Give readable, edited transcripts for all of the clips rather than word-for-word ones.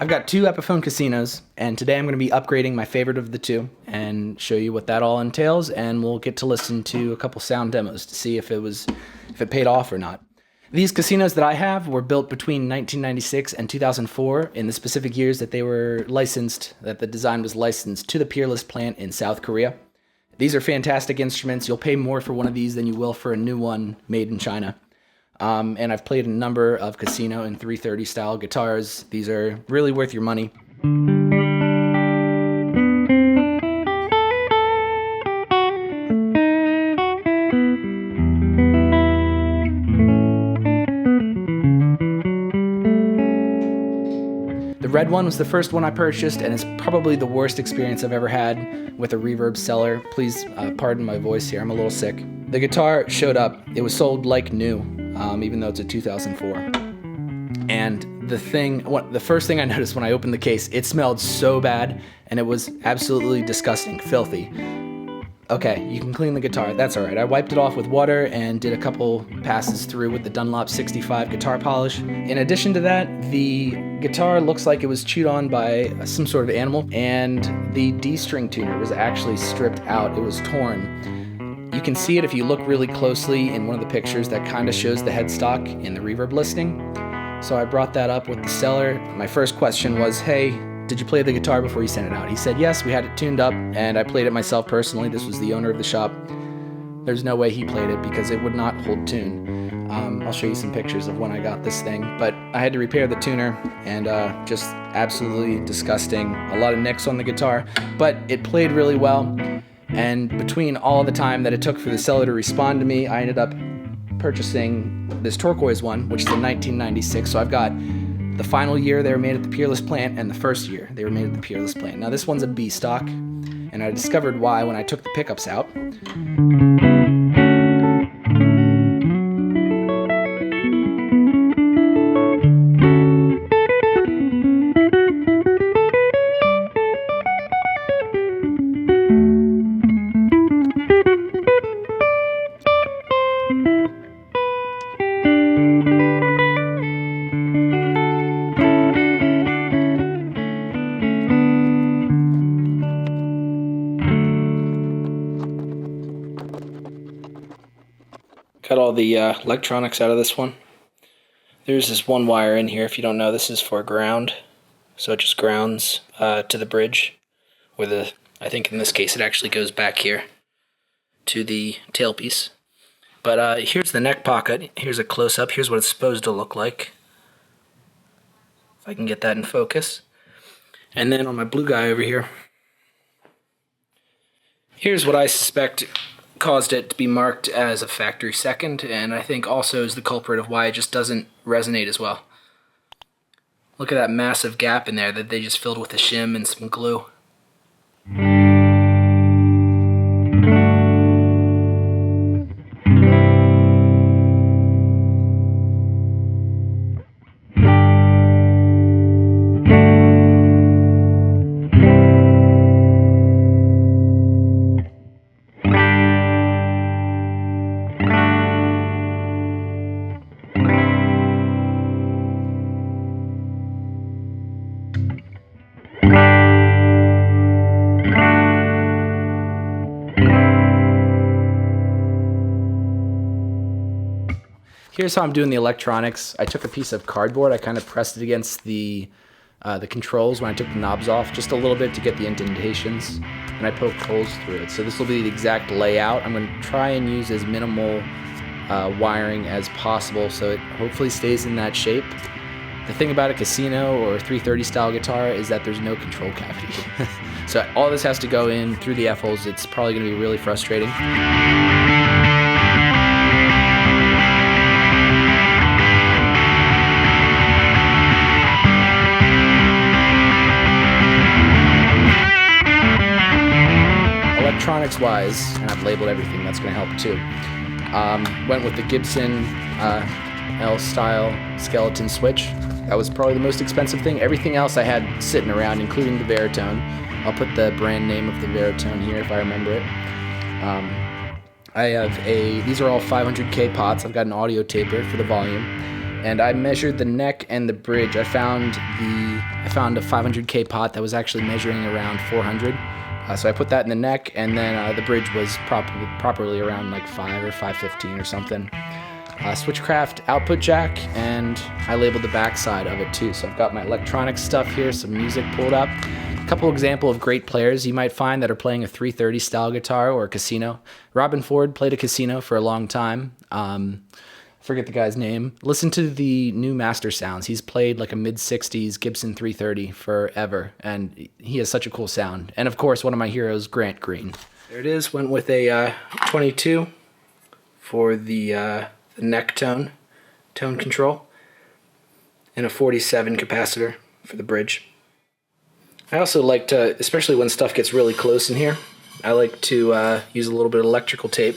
I've got two Epiphone Casinos, and today I'm going to be upgrading my favorite of the two and show you what that all entails, and we'll get to listen to a couple sound demos to see if it paid off or not. These casinos that I have were built between 1996 and 2004 in the specific years that they were licensed, that the design was licensed to the Peerless plant in South Korea. These are fantastic instruments. You'll pay more for one of these than you will for a new one made in China. And I've played a number of casino and 330 style guitars. These are really worth your money. The red one was the first one I purchased, and it's probably the worst experience I've ever had with a reverb seller. Please pardon my voice here, I'm a little sick. The guitar showed up. It was sold like new, even though it's a 2004. And the first thing I noticed when I opened the case, it smelled so bad, and it was absolutely disgusting, filthy. Okay, you can clean the guitar, that's alright. I wiped it off with water and did a couple passes through with the Dunlop 65 guitar polish. In addition to that, the guitar looks like it was chewed on by some sort of animal, and the D-string tuner was actually stripped out. It was torn. You can see it if you look really closely in one of the pictures that kind of shows the headstock in the reverb listing. So I brought that up with the seller. My first question was, hey, did you play the guitar before you sent it out? He said, yes, we had it tuned up, and I played it myself personally. This was the owner of the shop. There's no way he played it because it would not hold tune. I'll show you some pictures of when I got this thing, but I had to repair the tuner, and just absolutely disgusting. A lot of nicks on the guitar, but it played really well, and between all the time that it took for the seller to respond to me, I ended up purchasing this turquoise one, which is a 1996, so I've got the final year they were made at the Peerless plant and the first year they were made at the Peerless plant. Now this one's a B stock, and I discovered why when I took the pickups out. Got all the electronics out of this one. There's this one wire in here. If you don't know, this is for ground. So it just grounds to the bridge. I think in this case it actually goes back here to the tailpiece. But here's the neck pocket. Here's a close-up. Here's what it's supposed to look like. If I can get that in focus. And then on my blue guy over here, here's what I suspect caused it to be marked as a factory second, and I think also is the culprit of why it just doesn't resonate as well. Look at that massive gap in there that they just filled with a shim and some glue. Here's how I'm doing the electronics. I took a piece of cardboard, I kind of pressed it against the controls when I took the knobs off, just a little bit to get the indentations, and I poked holes through it. So this will be the exact layout. I'm going to try and use as minimal wiring as possible so it hopefully stays in that shape. The thing about a casino or 330 style guitar is that there's no control cavity. So all this has to go in through the F-holes. It's probably going to be really frustrating. Electronics wise, and I've labeled everything, that's going to help too. Went with the Gibson L style skeleton switch. That was probably the most expensive thing. Everything else I had sitting around, including the varitone. I'll put the brand name of the varitone here if I remember it. I have these are all 500K pots. I've got an audio taper for the volume. and I measured the neck and the bridge. I found a 500K pot that was actually measuring around 400. So I put that in the neck, and then the bridge was properly around like 5 or 515 or something. Switchcraft output jack, and I labeled the back side of it too. So I've got my electronic stuff here, some music pulled up. A couple example of great players you might find that are playing a 330 style guitar or a casino. Robin Ford played a casino for a long time. Forget the guy's name. Listen to the new master sounds. He's played like a mid-60s Gibson 330 forever, and he has such a cool sound. And of course, one of my heroes, Grant Green. There it is. Went with a 22 for the neck tone control, and a 47 capacitor for the bridge. I also like to, especially when stuff gets really close in here, I like to use a little bit of electrical tape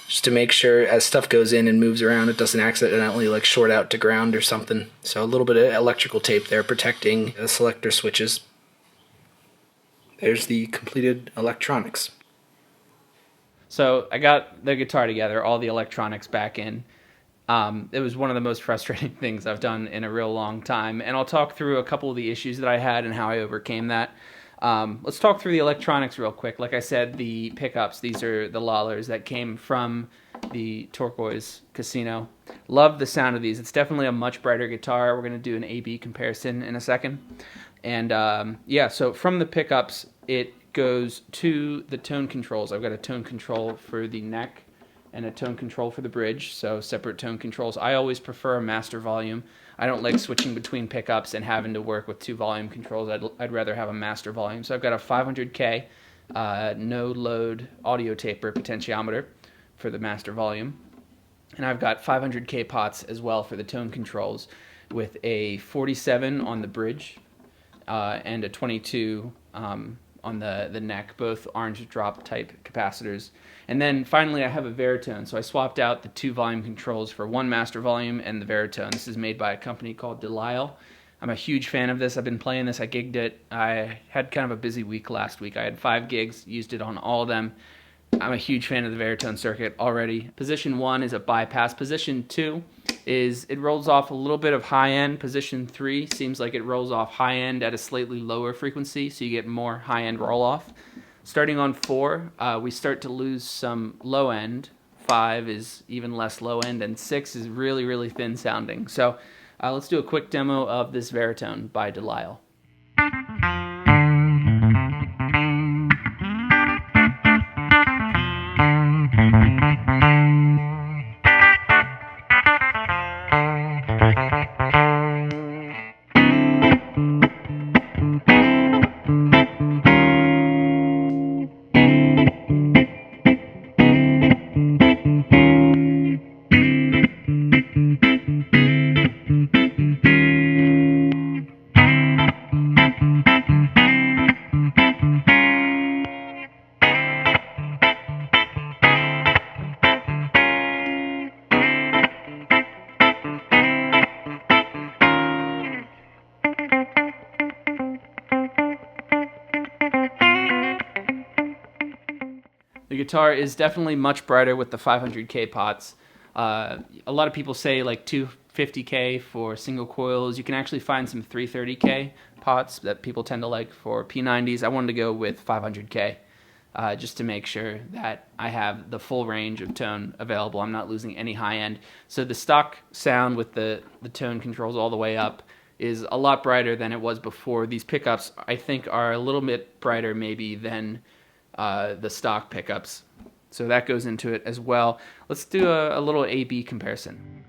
just to make sure as stuff goes in and moves around, it doesn't accidentally like short out to ground or something. So a little bit of electrical tape there protecting the selector switches. There's the completed electronics. So I got the guitar together, all the electronics back in. It was one of the most frustrating things I've done in a real long time, and I'll talk through a couple of the issues that I had and how I overcame that. Let's talk through the electronics real quick. Like I said, the pickups, these are the Lollars that came from the Turquoise Casino. Love the sound of these. It's definitely a much brighter guitar. We're going to do an A-B comparison in a second. And yeah, so from the pickups, it goes to the tone controls. I've got a tone control for the neck and a tone control for the bridge, so separate tone controls. I always prefer a master volume. I don't like switching between pickups and having to work with two volume controls. I'd rather have a master volume. So I've got a 500K no-load audio taper potentiometer for the master volume. And I've got 500K pots as well for the tone controls, with a 47 on the bridge and a 22 on the neck, both orange drop type capacitors. And then finally I have a varitone, so I swapped out the two volume controls for one master volume and the varitone. This is made by a company called Lisle. I'm a huge fan of this. I've been playing this. I gigged it. I had kind of a busy week last week. I had 5 gigs, used it on all of them. I'm a huge fan of the varitone circuit already. Position 1 is a bypass. Position 2 is it rolls off a little bit of high end. Position 3 seems like it rolls off high end at a slightly lower frequency, so you get more high end roll off. Starting on 4, we start to lose some low end. 5 is even less low end, and 6 is really, really thin sounding. So let's do a quick demo of this varitone by Lisle. The guitar is definitely much brighter with the 500K pots. A lot of people say like 250K for single coils. You can actually find some 330K pots that people tend to like for P90s. I wanted to go with 500K just to make sure that I have the full range of tone available. I'm not losing any high end. So the stock sound with the tone controls all the way up is a lot brighter than it was before. These pickups, I think, are a little bit brighter maybe than the stock pickups, so that goes into it as well. Let's do a little A-B comparison.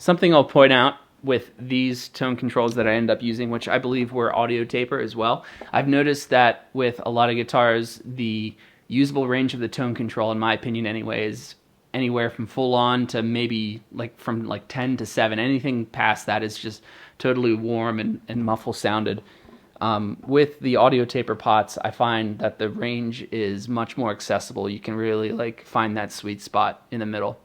Something I'll point out with these tone controls that I end up using, which I believe were audio taper as well, I've noticed that with a lot of guitars, the usable range of the tone control, in my opinion anyway, is anywhere from full on to maybe from 10 to 7. Anything past that is just totally warm and muffle sounded. With the audio taper pots, I find that the range is much more accessible. You can really find that sweet spot in the middle.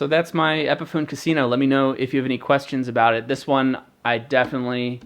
So that's my Epiphone Casino. Let me know if you have any questions about it. This one, I definitely,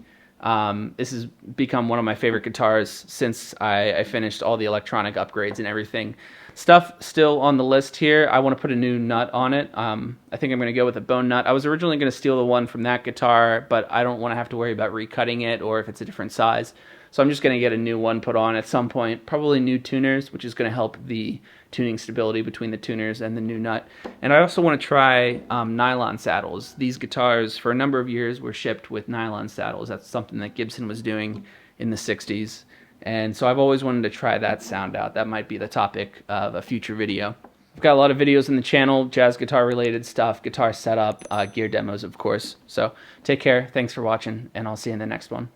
this has become one of my favorite guitars since I finished all the electronic upgrades and everything. Stuff still on the list here. I want to put a new nut on it. I think I'm going to go with a bone nut. I was originally going to steal the one from that guitar, but I don't want to have to worry about recutting it or if it's a different size. So I'm just going to get a new one put on at some point, probably new tuners, which is going to help the tuning stability between the tuners and the new nut. And I also want to try nylon saddles. These guitars, for a number of years, were shipped with nylon saddles. That's something that Gibson was doing in the 60s. And so I've always wanted to try that sound out. That might be the topic of a future video. I've got a lot of videos on the channel, jazz guitar related stuff, guitar setup, gear demos, of course. So take care, thanks for watching, and I'll see you in the next one.